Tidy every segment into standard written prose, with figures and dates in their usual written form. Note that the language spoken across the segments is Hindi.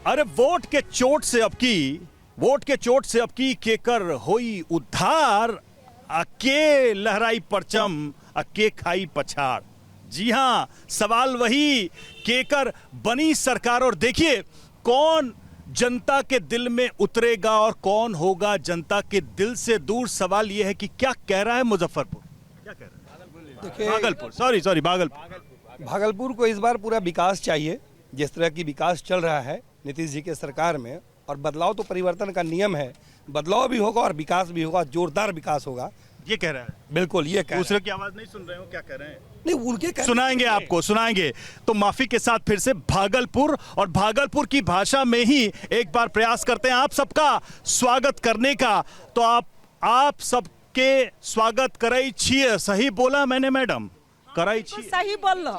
अरे वोट के चोट से अब की केकर होई उद्धार, अके लहराई परचम अके खाई पछाड़। जी हां, सवाल वही, केकर बनी सरकार। और देखिए कौन जनता के दिल में उतरेगा और कौन होगा जनता के दिल से दूर। सवाल यह है कि क्या कह रहा है मुजफ्फरपुर, क्या कह रहा है भागलपुर, सॉरी भागलपुर को इस बार पूरा विकास चाहिए। जिस तरह की विकास चल रहा है नीतीश जी के सरकार में, और बदलाव तो परिवर्तन का नियम है, बदलाव भी होगा और विकास भी होगा, जोरदार विकास होगा, ये कह रहा है। बिल्कुल ये कह दूसरे की आवाज नहीं सुन रहे हो, क्या कह रहे हैं? नहीं, उनके सुनाएंगे आपको, सुनाएंगे। तो माफी के साथ फिर से भागलपुर, और भागलपुर की भाषा में ही एक बार प्रयास करते हैं आप सबका स्वागत करने का। तो आप सबके स्वागत कराई छिए। सही बोला मैंने मैडम? कराई छिए, सही बोल लो।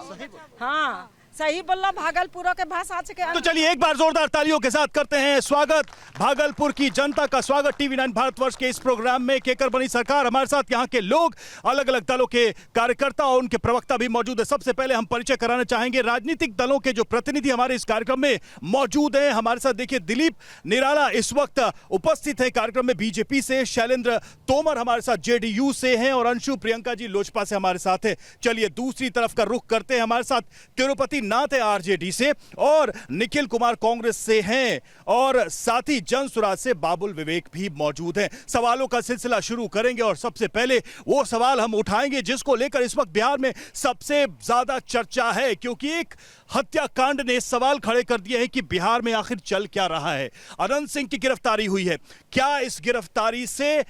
हाँ सही बोल लो, भागलपुर के भाषा के। तो चलिए एक बार जोरदार तालियों के साथ करते हैं स्वागत, भागलपुर की जनता का स्वागत टीवी 9 भारतवर्ष के इस प्रोग्राम में। केकर बनी सरकार, हमारे साथ यहाँ के लोग, अलग अलग दलों के कार्यकर्ता और उनके प्रवक्ता भी मौजूद है। सबसे पहले हम परिचय कराना चाहेंगे राजनीतिक दलों के जो प्रतिनिधि हमारे इस कार्यक्रम में मौजूद हैं। हमारे साथ देखिए दिलीप निराला इस वक्त उपस्थित है कार्यक्रम में बीजेपी से, शैलेंद्र तोमर हमारे साथ जेडीयू से हैं और अंशु प्रियंका जी लोजपा से हमारे साथ है। चलिए दूसरी तरफ का रुख करते हैं, हमारे साथ तिरुपति नाथ है आरजेडी से, और निखिल कुमार कांग्रेस से हैं, और साथ ही जन सुराज से बाबुल विवेक भी मौजूद हैं। सवालों का सिलसिला शुरू करेंगे और सबसे पहले वो सवाल हम उठाएंगे जिसको लेकर इस वक्त बिहार में सबसे ज्यादा चर्चा है, क्योंकि एक हत्याकांड ने सवाल खड़े कर दिए हैं कि बिहार में आखिर चल क्या रहा है। अनंत सिंह की गिरफ्तारी हुई है, क्या इस गिरफ्तारी से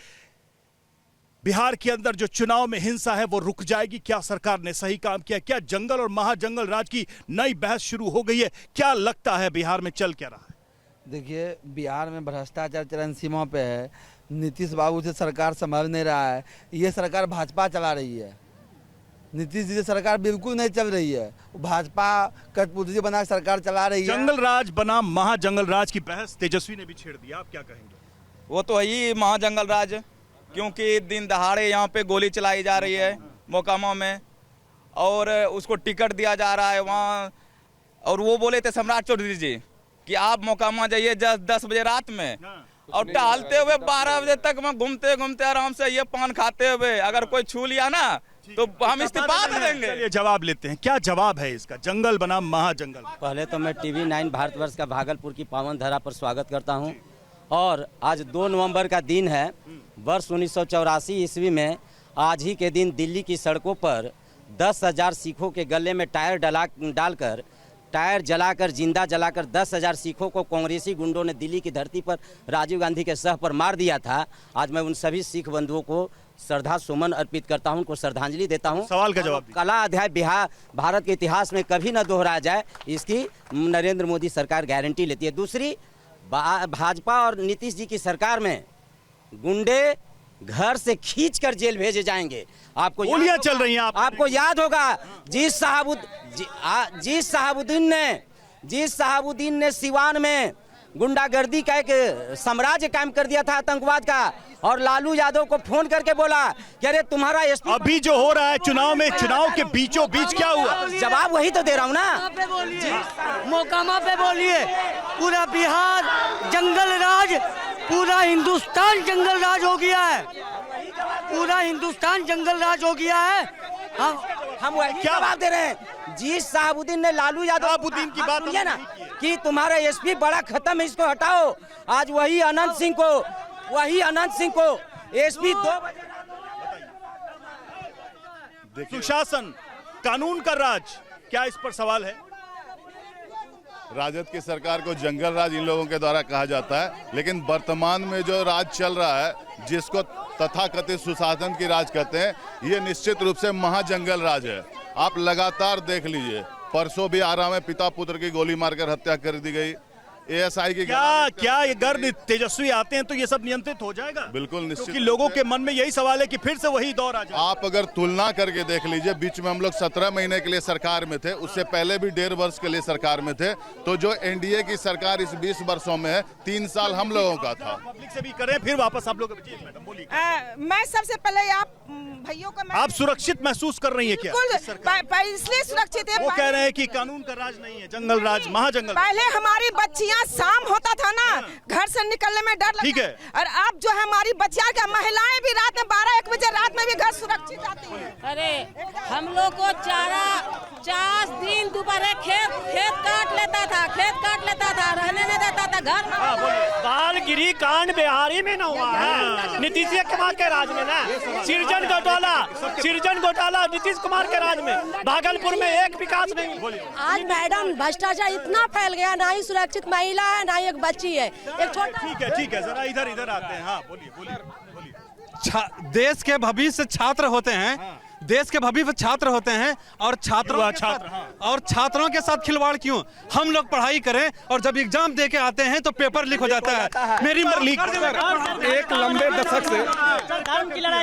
बिहार के अंदर जो चुनाव में हिंसा है वो रुक जाएगी? क्या सरकार ने सही काम किया? क्या जंगल और महाजंगल राज की नई बहस शुरू हो गई है? क्या लगता है बिहार में चल क्या रहा है? देखिए, बिहार में भ्रष्टाचार चरम सीमा पे है। नीतीश बाबू से सरकार संभल नहीं रहा है। ये सरकार भाजपा चला रही है, नीतीश जी की सरकार बिल्कुल नहीं चल रही है। भाजपा कठपुतली बना सरकार चला रही है। जंगल राज बना महाजंगल राज की बहस तेजस्वी ने भी छेड़ दिया, आप क्या कहेंगे? वो तो है ही महाजंगल राज, क्योंकि दिन दहाड़े यहाँ पे गोली चलाई जा रही है मोकामा में, और उसको टिकट दिया जा रहा है वहाँ। और वो बोले थे सम्राट चौधरी जी कि आप मोकामा जाइए 10 बजे रात में, और टहलते हुए 12 बजे तक मैं घूमते घूमते आराम से ये पान खाते हुए अगर कोई छू लिया ना तो हम इस्तीफा दे देंगे। चलिए जवाब लेते हैं, क्या जवाब है इसका? जंगल बना महाजंगल। पहले तो मैं टीवी 9 भारतवर्ष का भागलपुर की पावन धरा पर स्वागत करता हूं। और आज 2 नवंबर का दिन है, वर्ष 1984 ईस्वी में। आज ही के दिन दिल्ली की सड़कों पर 10,000 सिखों के गले में टायर डालकर, टायर जलाकर, जिंदा जलाकर 10,000 सिखों को कांग्रेसी गुंडों ने दिल्ली की धरती पर राजीव गांधी के सह पर मार दिया था। आज मैं उन सभी सिख बंधुओं को श्रद्धा सुमन अर्पित करता हूं, उनको श्रद्धांजलि देता हूं। सवाल का जवाब। कला अध्याय बिहार भारत के इतिहास में कभी न दोहराया जाए, इसकी नरेंद्र मोदी सरकार गारंटी लेती है। दूसरी, भाजपा और नीतीश जी की सरकार में गुंडे घर से खींचकर जेल भेजे जाएंगे। आपको गोलियां चल रही हैं। आपको याद होगा जिस साहबुद्दीन ने सिवान में गुंडागर्दी का एक साम्राज्य कायम कर दिया था, आतंकवाद का, और लालू यादव को फोन करके बोला कि अरे तुम्हारा एसपी। अभी जो हो रहा है चुनाव में, चुनाव के बीचों बीच क्या हुआ? जवाब वही तो दे रहा हूँ ना। मोकामा पे बोलिए, पूरा बिहार जंगल राज, पूरा हिंदुस्तान जंगल राज हो गया है, पूरा हिंदुस्तान जंगल राज हो गया है। हम क्या बात दे रहे हैं? जी साहबुद्दीन ने लालू यादव की बात सुनिए ना कि तुम्हारा एसपी बड़ा खत्म है, इसको हटाओ। आज वही अनंत सिंह को एसपी 2 बजे। सुशासन, कानून का राज, क्या इस पर सवाल है? राजद की सरकार को जंगल राज इन लोगों के द्वारा कहा जाता है, लेकिन वर्तमान में जो राज चल रहा है, जिसको तथाकथित सुशासन की राज कहते हैं, ये निश्चित रूप से महाजंगल राज है। आप लगातार देख लीजिए, परसों भी आरा में पिता पुत्र की गोली मारकर हत्या कर दी गई। एएसआई की क्या ये अगर तेजस्वी आते हैं तो ये सब नियंत्रित हो जाएगा? बिल्कुल निश्चित, क्योंकि लोगों के मन में यही सवाल है कि फिर से वही दौर आ जाए। आप अगर तुलना करके देख लीजिए, बीच में हम लोग 17 महीने के लिए सरकार में थे, उससे पहले भी 1.5 वर्ष के लिए सरकार में थे। तो जो एनडीए की सरकार इस 20 वर्षों में है, 3 साल हम लोगों का था। पब्लिक से भी करें, फिर वापस आप लोग। मैं सबसे पहले आप भैया को, आप सुरक्षित महसूस कर रही है क्या? इसलिए सुरक्षित है, वो कह रहे हैं कि कानून का राज नहीं है, जंगल राज, महाजंगल। पहले हमारी बच्चियां यहाँ शाम होता था ना, घर से निकलने में डर ठीक लगता है। और अब जो है हमारी बच्चियां क्या महिलाएं भी रात में 12-1 बजे रात में भी घर सुरक्षित आती हैं। अरे हम लोग को चारा 4 दिन दोपहर खेत काट लेता था, रहने नहीं देता था घर में। बालगिरी कांड बिहारी में न हुआ है, नीतीश कुमार के राज में ना। सृजन घोटाला नीतीश कुमार के राज में। भागलपुर में एक विकास नहीं। आज मैडम भ्रष्टाचार इतना फैल गया, ना ही सुरक्षित महिला है, ना ही एक बच्ची है, एक छोटा। ठीक है, जरा इधर आते हैं। हाँ बोलिए। देश के भविष्य छात्र होते हैं, देश के भविष्य छात्र होते हैं और छात्रों के साथ खिलवाड़ क्यों? हम लोग पढ़ाई करें और जब एग्जाम दे के आते हैं तो पेपर लीक हो जाता है। मेरी एक लंबे दशक से,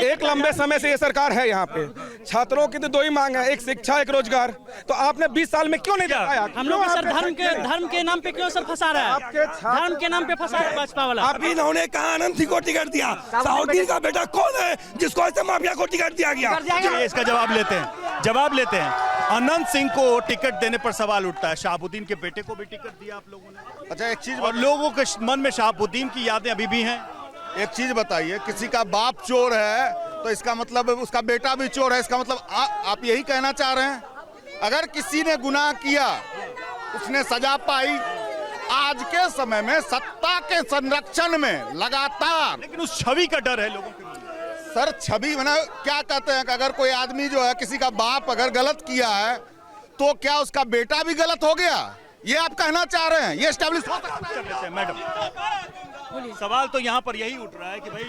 एक लंबे समय से ये सरकार है यहाँ पे। छात्रों की तो दो ही मांग है, एक शिक्षा, एक रोजगार। तो आपने 20 साल में क्यों नहीं दिखाया? हम लोग सर धर्म के नाम पे क्यों सर फंसा रहा है? धर्म के नाम पे फंसा रहा है भाजपा वाला। अभी इन्होंने कहा अनंत सिंह को टिकट दिया। साउद्दीन का बेटा कौन है जिसको ऐसे माफिया को टिकट दिया गया? इसका जवाब लेते हैं। अनंत सिंह को टिकट देने पर सवाल उठता है। शहाबुद्दीन के बेटे को भी टिकट दिया आप लोगों ने। अच्छा एक चीज और लोगों के मन में शहाबुद्दीन की यादें अभी भी हैं। एक चीज बताइए, किसी का बाप चोर है तो इसका मतलब उसका बेटा भी चोर है, इसका मतलब आप यही कहना चाह रहे हैं? अगर किसी ने गुनाह किया उसने सजा पाई। आज के समय में सत्ता के संरक्षण में लगातार, लेकिन उस छवि का डर है लोगों के मन में। सर छवि मैंने क्या कहते हैं कि अगर कोई आदमी जो है, किसी का बाप अगर गलत किया है तो क्या उसका बेटा भी गलत हो गया? ये आप कहना चाह रहे हैं? ये एस्टैब्लिश हो सकता है? मैडम सवाल तो यहाँ पर यही उठ रहा है कि भाई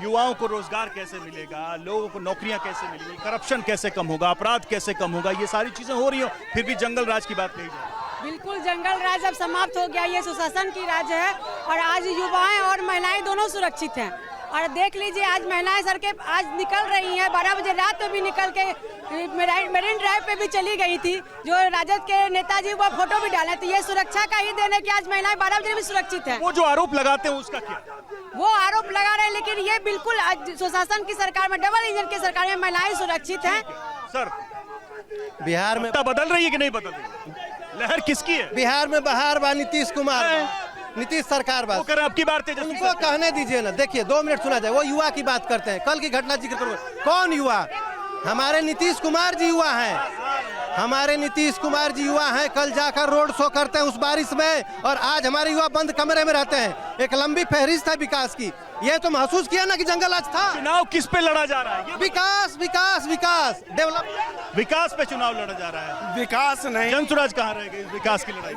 युवाओं को रोजगार कैसे मिलेगा, लोगों को नौकरियां कैसे मिलेंगी, करप्शन कैसे कम होगा, अपराध कैसे कम होगा, ये सारी चीजें हो रही हो, फिर भी जंगल राज की बात कही जाए। बिल्कुल जंगल राज अब समाप्त हो गया, ये सुशासन की राज है और आज युवाएं और महिलाएं दोनों सुरक्षित हैं। और देख लीजिए आज महिलाएं सर के आज निकल रही हैं, 12 बजे रात में भी निकल के मरीन ड्राइव पे भी चली गई थी। जो राजद के नेताजी वो फोटो भी डाले थे। ये सुरक्षा का ही देने की आज महिलाएं 12 बजे भी सुरक्षित है। वो जो आरोप लगाते हैं उसका क्या? वो आरोप लगा रहे हैं, लेकिन ये बिल्कुल आज सुशासन की सरकार में, डबल इंजन की सरकार में महिलाएं सुरक्षित हैं। सर बिहार में बदल रही है कि नहीं बदल रही? लहर किसकी है? बिहार में बहार बा नीतीश कुमार, नीतीश सरकार बात कर आपकी बात है, उनको कहने दीजिए ना। देखिए 2 मिनट सुना जाए। वो युवा की बात करते हैं, कल की घटना जिक्र करो। कौन युवा? हमारे नीतीश कुमार जी युवा हैं, हमारे नीतीश कुमार जी युवा हैं। कल जाकर रोड शो करते हैं उस बारिश में, और आज हमारे युवा बंद कमरे में रहते हैं। एक लंबी फहरिस्त है विकास की। ये तो महसूस किया ना कि जंगल आज था। चुनाव किस पे लड़ा जा रहा है? विकास विकास विकास, डेवलपमेंट, विकास पे चुनाव लड़ा जा रहा है। विकास नहीं, जनसुराज कहाँ रहेगा इस विकास की लड़ाई?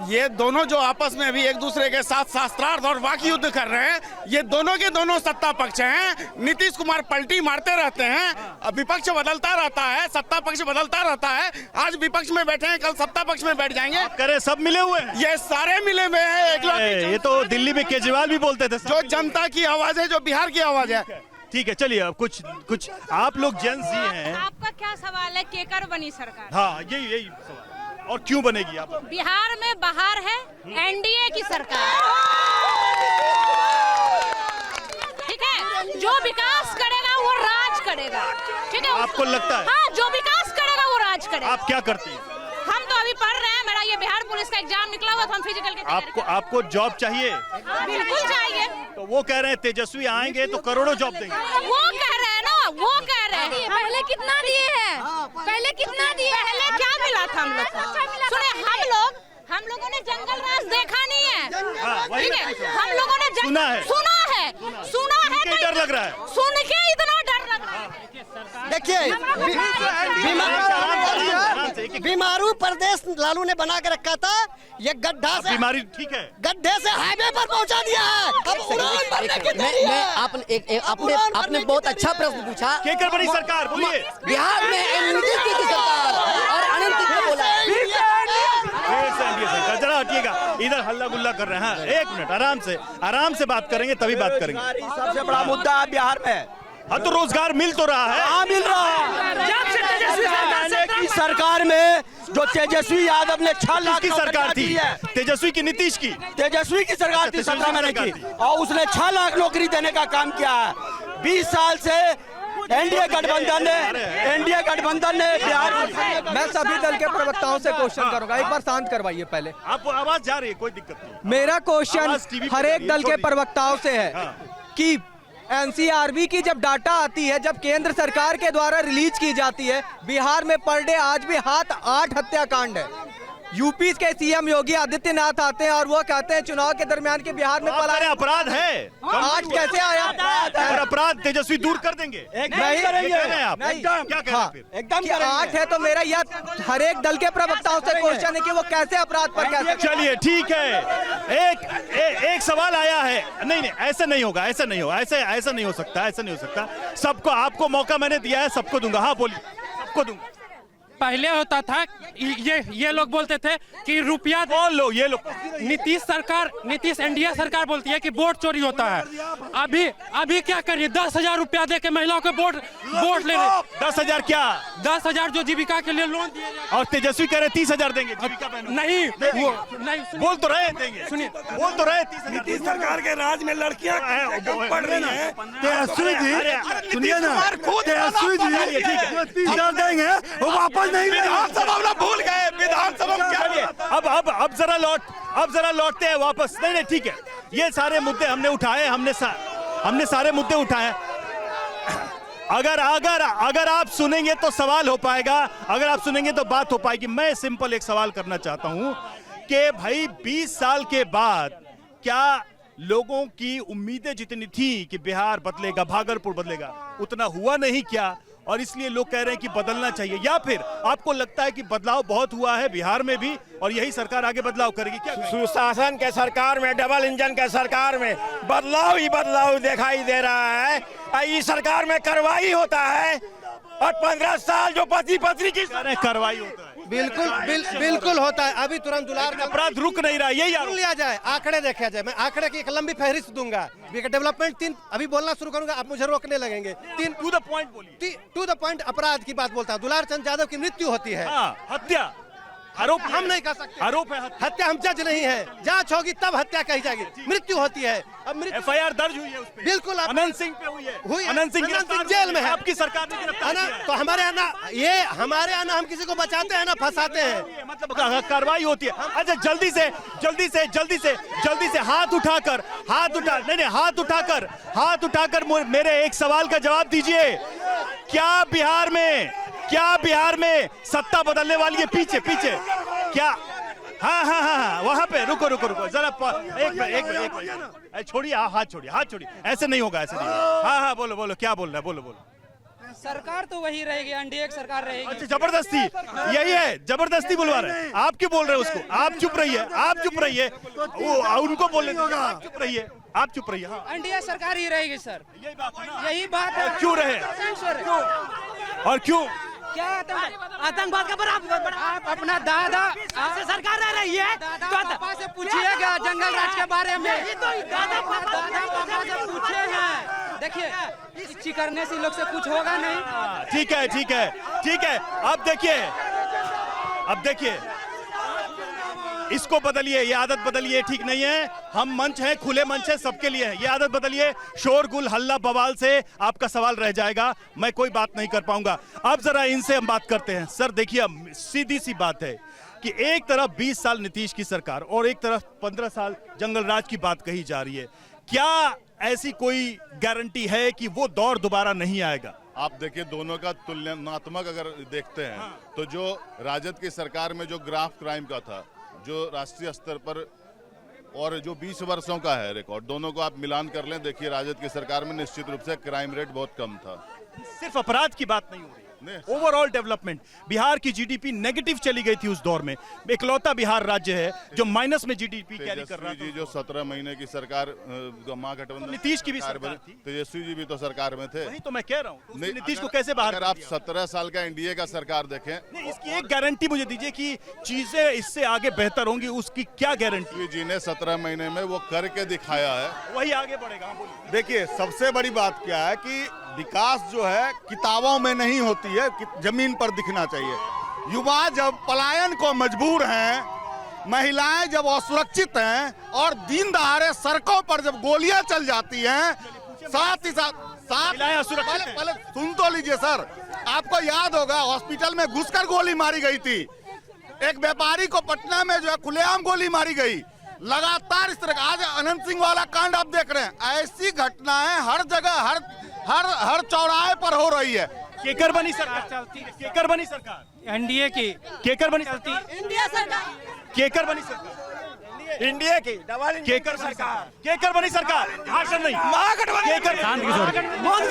ये दोनों जो आपस में भी एक दूसरे के साथ शास्त्रार्थ और वाक युद्ध कर रहे हैं, ये दोनों के दोनों सत्ता पक्ष हैं। नीतीश कुमार पलटी मारते रहते हैं, विपक्ष बदलता रहता है, सत्ता पक्ष बदलता रहता है। आज विपक्ष में बैठे हैं, कल सत्ता पक्ष में बैठ जाएंगे। करे सब मिले हुए हैं, ये सारे मिले हुए हैं। ये तो दिल्ली में केजरीवाल भी बोलते थे, जो जनता की आवाज है, जो बिहार की आवाज है। ठीक है, चलिए अब कुछ आप लोग जेन जी हैं। आपका क्या सवाल है? केकर बनी सरकार? हाँ यही सवाल। और क्यों बनेगी? आप बिहार में बाहर है एनडीए की सरकार, ठीक है। जो विकास करेगा वो राज करेगा, ठीक है। आपको लगता है? हाँ, जो विकास करेगा वो राज करेगा। आप क्या करती हैं? हम तो अभी पढ़ रहे हैं, मेरा ये बिहार पुलिस का एग्जाम निकला हुआ था, हम फिजिकल के आपको जॉब चाहिए? बिल्कुल चाहिए। तो वो कह रहे हैं तेजस्वी आएंगे तो करोड़ों जॉब देंगे। वो कह रहे हैं ना, वो कह रहे हैं। पहले कितना दिए हैं? पहले कितना दिए? पहले क्या मिला था हम लोग को? सुने, हम लोगों ने जंगल राज देखा नहीं है, ठीक है। हम लोगों ने सुना है डर लग रहा है, सुन के इतना डर लग रहा है। देखिए बीमारू प्रदेश लालू ने बना के रखा था। ये गड्ढा से बीमारी, ठीक है, गड्ढे से हाईवे पर पहुंचा दिया है। अब उड़ान भरने की देरी है। आपने बहुत अच्छा प्रश्न पूछा। केकर बनी सरकार, बोलिए। बिहार में नीतीश की सरकार और अनंत सिंह ने बोला है। जरा हटिएगा, इधर हल्ला गुल्ला कर रहे हैं। एक मिनट, आराम से बात करेंगे, तभी बात करेंगे। सबसे बड़ा मुद्दा है बिहार में। हाँ तो रोजगार मिल तो रहा है। हाँ मिल रहा है। की सरकार में जो तेजस्वी यादव ने 6 लाख की सरकार थी, तेजस्वी की, नीतीश की, तेजस्वी की सरकार थी 17 महीने की, और उसने 6 लाख नौकरी देने का काम किया है। 20 साल से एनडीए गठबंधन ने बिहार। मैं सभी दल के प्रवक्ताओं से क्वेश्चन करूंगा, एक बार शांत करवाइए पहले। आप आवाज जा रही है, कोई दिक्कत नहीं। मेरा क्वेश्चन आवाज टीवी पे हर जा एक रही है, दल के छोड़िए। प्रवक्ताओं से है कि एनसीआरबी की जब डाटा आती है, जब केंद्र सरकार के द्वारा रिलीज की जाती है, बिहार में पर डे आज भी 8 हत्याकांड है। यूपी के सीएम योगी आदित्यनाथ आते हैं और वो कहते हैं चुनाव के दरमियान के बिहार में पलायन अपराध है। आज कैसे आया? और अपराध तेजस्वी दूर कर देंगे। नहीं करेंगे आप नहीं। क्या कह रहे हैं फिर? एकदम 8 है तो मेरा यह हर एक दल के प्रवक्ताओं से क्वेश्चन है कि वो कैसे अपराध पर कैसे। चलिए ठीक है, एक सवाल आया है। नहीं, ऐसे नहीं होगा, ऐसा नहीं होगा, ऐसा नहीं हो सकता, ऐसा नहीं हो सकता। सबको, आपको मौका मैंने दिया है, सबको दूंगा। हाँ बोलिए, सबको दूंगा। पहले होता था ये लोग बोलते थे कि रुपया कौन लोग? ये लोग नीतीश एनडीए सरकार बोलती है कि वोट चोरी होता है। अभी क्या करिए, 10,000 रुपया दे के महिलाओं को वोट ले रहे। 10,000 क्या? 10,000 जो जीविका के लिए लोन दिए जाते। और तेजस्वी कह रहे 30,000 देंगे जीविका बहनों। नहीं, बोल तो रहे देंगे, सुनिए, बोल तो रहे 30,000। नीतीश सरकार के राज में लड़कियां पढ़ रही हैं। तेजस्वी जी सुनिए ना, तेजस्वी जी 30,000 देंगे, वो वापस नहीं। विधानसभा में भूल गए, विधानसभा में क्या? अब जरा लौटते हैं वापस। नहीं ठीक है, ये सारे मुद्दे हमने उठाए, हमने सारे मुद्दे उठाए। अगर आप सुनेंगे तो सवाल हो पाएगा, अगर आप सुनेंगे तो बात हो पाएगी। मैं सिंपल एक सवाल करना चाहता हूं कि भाई 20 साल के बाद क्या लोगों की उम्मीदें जितनी थी कि बिहार बदलेगा, भागलपुर बदलेगा, उतना हुआ नहीं क्या? और इसलिए लोग कह रहे हैं कि बदलना चाहिए, या फिर आपको लगता है कि बदलाव बहुत हुआ है बिहार में भी और यही सरकार आगे बदलाव करेगी? क्या सुशासन के सरकार में, डबल इंजन के सरकार में बदलाव ही बदलाव दिखाई दे रहा है। इस सरकार में कार्रवाई होता है और 15 साल जो पति पत्नी की कार्रवाई होता है। बिल्कुल होता है। अभी तुरंत दुलार का अपराध रुक नहीं रहा, यही सुन लिया जाए, आंकड़े देखा जाए। मैं आंकड़े की एक लंबी फहरिस्त दूंगा। डेवलपमेंट 3 अभी बोलना शुरू करूंगा, आप मुझे रोकने लगेंगे। 3 टू द पॉइंट बोलिए। टू द पॉइंट अपराध की बात बोलता हूँ। दुलार चंद यादव की मृत्यु होती है। हत्या आरोप हम नहीं कर सकते, आरोप है। हत्या हम जज नहीं है, जांच होगी तब हत्या कही जाएगी। मृत्यु होती है, अब FIR दर्ज हुई है उस पे। बिल्कुल अनंत सिंह पे हुई है। अनंत सिंह जेल में है, आपकी सरकार ने गिरफ्तार किया है। तो हमारे यहाँ हम किसी को बचाते हैं ना फंसाते हैं, मतलब कार्रवाई होती है। अच्छा जल्दी से हाथ उठाकर मेरे एक सवाल का जवाब दीजिए। क्या बिहार में सत्ता बदलने वाली है? पीछे क्या? हाँ वहां पे रुको जरा एक मिनट छोड़िए, हाथ छोड़िए, ऐसे नहीं होगा, ऐसे नहीं। हाँ बोलो क्या बोल रहा है, बोलो। सरकार तो वही रहेगी, एनडीए की सरकार रहेगी। अच्छा जबरदस्ती, यही है, जबरदस्ती बुलवा रहे हैं। आप क्यों बोल रहे हैं उसको? आप चुप रहिए, वो उनको बोलने दीजिए। आप चुप रहिए। हाँ एनडीए सरकार ही रहेगी सर, यही बात है। क्यों रहे? और क्यों? क्या आतंकवाद का बराबर आप अपना दादा से सरकार रह रही है तो पापा से पूछिएगा जंगल राज के बारे में। दादा पापा से पूछे हैं। देखिए इसी करने से लोग से कुछ होगा नहीं। ठीक है। अब देखिए इसको बदलिए, ये आदत बदलिए, ठीक नहीं है। हम मंच है, खुले मंच है, सबके लिए है। ये आदत बदलिए, शोरगुल हल्ला बवाल से आपका सवाल रह जाएगा, मैं कोई बात नहीं कर पाऊंगा। अब जरा इनसे हम बात करते हैं। सर देखिए, सीधी सी बात है कि एक तरफ 20 साल नीतीश की सरकार और एक तरफ 15 साल जंगल राज की बात कही जा रही है। क्या ऐसी कोई गारंटी है कि वो दौर दोबारा नहीं आएगा? आप देखिए, दोनों का तुलनात्मक अगर देखते हैं तो जो राजद की सरकार में जो ग्राफ क्राइम का था, जो राष्ट्रीय स्तर पर, और जो 20 वर्षों का है रिकॉर्ड, दोनों को आप मिलान कर लें, देखिए राजद की सरकार में निश्चित रूप से क्राइम रेट बहुत कम था। सिर्फ अपराध की बात नहीं हो रही, ओवरऑल डेवलपमेंट। बिहार की जीडीपी नेगेटिव चली गई थी उस दौर में। इकलौता बिहार राज्य है जो माइनस में जीडीपी कैरी कर रहा था। जी जो 17 महीने की सरकार महागठबंधन, नीतीश की भी सरकार थी, तेजस्वी जी भी तो सरकार में थे। वही तो मैं कह रहा हूँ, नीतीश को कैसे बाहर? अगर आप 17 साल का एनडीए का सरकार देखें, इसकी एक गारंटी मुझे दीजिए कि चीजें इससे आगे बेहतर होंगी, उसकी क्या गारंटी? जी ने 17 महीने में वो करके दिखाया है, वही आगे बढ़ेगा। देखिए, सबसे बड़ी बात क्या है कि विकास जो है किताबों में नहीं होती है, जमीन पर दिखना चाहिए। युवा जब पलायन को मजबूर हैं, महिलाएं जब असुरक्षित हैं और दिन दहाड़े सड़कों पर जब गोलियां चल जाती हैं, महिलाएं असुरक्षित हैं। पहले सुन तो लीजिए सर, आपको याद होगा हॉस्पिटल में घुसकर गोली मारी गई थी, एक व्यापारी को पटना में जो है खुलेआम गोली मारी गई। लगातार इस तरह आज अनंत सिंह वाला कांड आप देख रहे हैं, ऐसी घटनाएं हर जगह हर चौराहे पर हो रही है। केकर बनी सरकार चलती है, केकर बनी सरकार एनडीए की केकर बनी चलती, इंडिया सरकार, केकर बनी सरकार इंडिया की डबल इंजन केकर सरकार, केकर बनी सरकार, भाषण नहीं, महागठबंधन केकर मोदी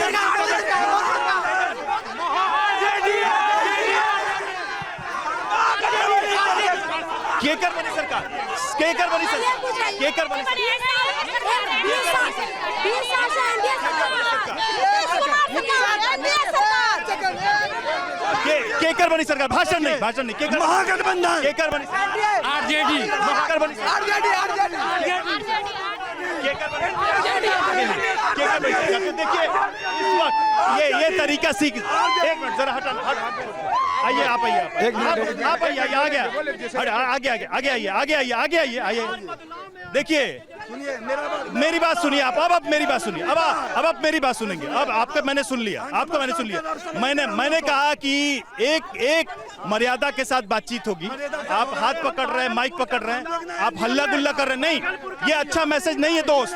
केकर बनी सरकार, केकर बनी सरकार, केकर बनी केकर बनी सरकार, भाषण नहीं, भाषण नहीं, केकर महागठबंधन केकर बनी आरजेडी केकर बनी तो देखिए इस वक्त ये तरीका सीख, एक मिनट जरा आइए, आप आइए, आप आइए, आ गया, आगे आइए। देखिए मेरी बात सुनिए आप, अब मेरी बात सुनिए, अब आप मेरी बात सुनेंगे। अब आपका मैंने सुन लिया, आपका मैंने सुन लिया। मैंने कहा कि एक मर्यादा के साथ बातचीत होगी। आप हाथ पकड़ रहे हैं, माइक पकड़ रहे हैं, आप हल्ला गुल्ला कर रहे हैं, नहीं, ये अच्छा मैसेज नहीं है दोस्त,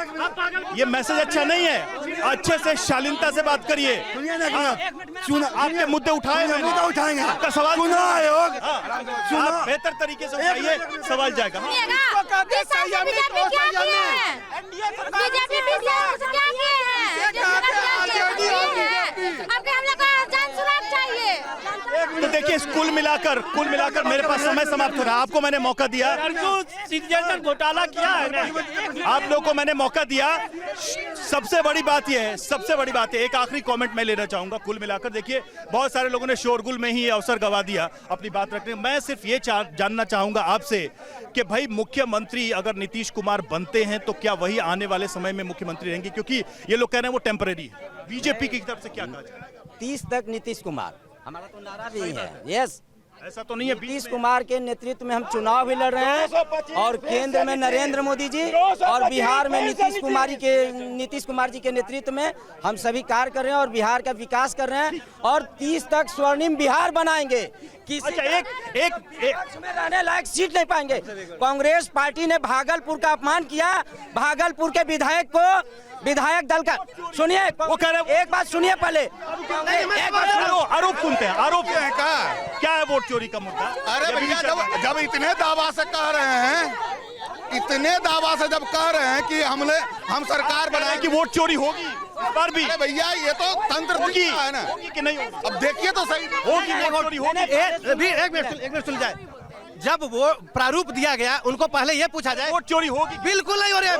ये मैसेज अच्छा नहीं है। अच्छे से शालीनता से बात करिए, आपके मुद्दे उठाए, उठाएंगे, आपका सवाल चुनाव आयोग, आप बेहतर तरीके से उठाइए, सवाल जाएगा। तो देखिए कुल मिलाकर मेरे पास समय समाप्त हो रहा है। आपको मैंने मौका दिया, घोटाला किया है, आप लोगों को मैंने मौका दिया। सबसे बड़ी बात यह है, एक आखिरी कमेंट मैं लेना चाहूंगा। कुल मिलाकर देखिए बहुत सारे लोगों ने शोरगुल में ही अवसर गवा दिया अपनी बात रखने। मैं सिर्फ ये जानना चाहूंगा आपसे कि भाई मुख्यमंत्री अगर नीतीश कुमार बनते हैं तो क्या वही आने वाले समय में मुख्यमंत्री रहेंगे? क्योंकि ये लोग कह रहे हैं वो टेम्परेरी है। बीजेपी की तरफ से क्या कहा जाए? 30 तक नीतीश कुमार, हमारा तो नारा भी है। यस, ऐसा तो नहीं है। नीतीश कुमार के नेतृत्व में हम चुनाव भी लड़ रहे हैं, और केंद्र में नरेंद्र मोदी जी और बिहार में नीतीश कुमार जी के नेतृत्व में हम सभी कार्य कर रहे हैं और बिहार का विकास कर रहे हैं, और 30 तक स्वर्णिम बिहार बनाएंगे। किसी एक में रहने लायक सीट नहीं पाएंगे। कांग्रेस पार्टी ने भागलपुर का अपमान किया, भागलपुर के विधायक दल का, सुनिए वो कह रहे, एक बात सुनिए पहले, आरोप सुनते हैं, आरोप क्या है वोट चोरी का मुद्दा? अरे भैया जब इतने दावा से कह रहे हैं, इतने दावा से जब कह रहे हैं कि हम सरकार बनाए कि वोट चोरी होगी इस बार भी। अरे भैया ये तो तंत्र होगी है ना, कि नहीं? अब देखिए तो सही होगी, वोट चोरी होगी। एक मिनट सुन जाए। जब वो प्रारूप दिया गया उनको पहले ये पूछा जाए वोट चोरी होगी? बिल्कुल नहीं हो रही है।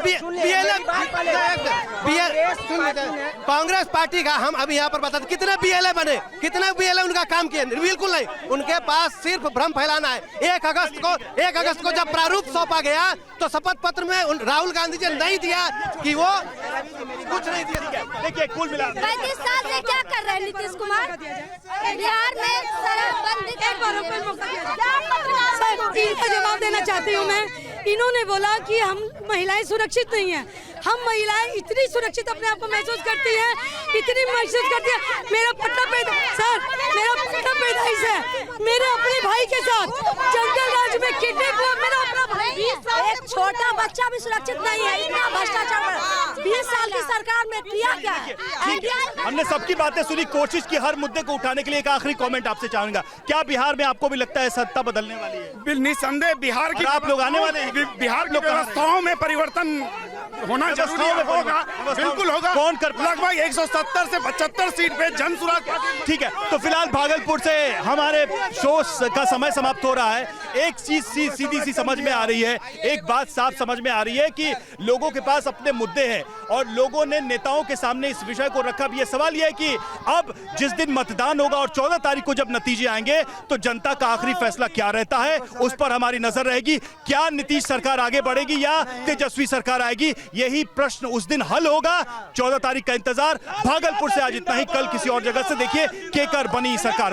कांग्रेस पार्टी का हम अभी यहाँ पर बताते कितने बीएलए बने, कितने बीएलए उनका काम किए, बिल्कुल नहीं। उनके पास सिर्फ भ्रम फैलाना है। 1 अगस्त को जब प्रारूप सौंपा गया तो शपथ पत्र में राहुल गांधी जी ने नहीं दिया कि वो कुछ नहीं दिया। देखिए कुल मिला 35 साल से क्या कर रहे हैं नीतीश कुमार? बिहार में इनका जवाब देना चाहती हूँ मैं। इन्होंने बोला कि हम महिलाएं सुरक्षित नहीं हैं। हम महिलाएं इतनी सुरक्षित अपने आप को महसूस करती हैं, इतनी महसूस करती है। मेरा पट्टा पैदाइश है, मेरे अपने भाई के साथ जंगल राज में किडनैप हुआ मेरा अपना भाई। एक छोटा बच्चा भी सुरक्षित नहीं है, इतना भ्रष्टाचार 20 साल की सरकार में किया क्या है? हमने सबकी बातें सुनी, कोशिश की हर मुद्दे को उठाने के लिए। एक आखिरी कमेंट आपसे चाहूंगा, क्या बिहार में आपको भी लगता है सत्ता बदलने वाली है? निसंदेह बिहार की आप लोग आने वाले हैं, बिहार की व्यवस्थाओं में परिवर्तन होना जरूरी होगा, बिल्कुल होगा। कौन कर लगभग 170 से 75 सीट पे जनसुराज। ठीक है, तो फिलहाल भागलपुर से हमारे शो का समय समाप्त हो रहा है। एक चीज सीधी सी समझ में आ रही है, एक बात साफ समझ में आ रही है कि लोगों के पास अपने मुद्दे हैं और लोगों ने नेताओं के सामने इस विषय को रखा भी है। सवाल यह है कि अब जिस दिन मतदान होगा और 14 तारीख को जब नतीजे आएंगे तो जनता का आखिरी फैसला क्या रहता है, उस पर हमारी नजर रहेगी। क्या नीतीश सरकार आगे बढ़ेगी या तेजस्वी सरकार आएगी, यही प्रश्न उस दिन हल होगा। 14 तारीख का इंतजार। भागलपुर से आज इतना ही, कल किसी और जगह से देखिए केकर बनी सरकार।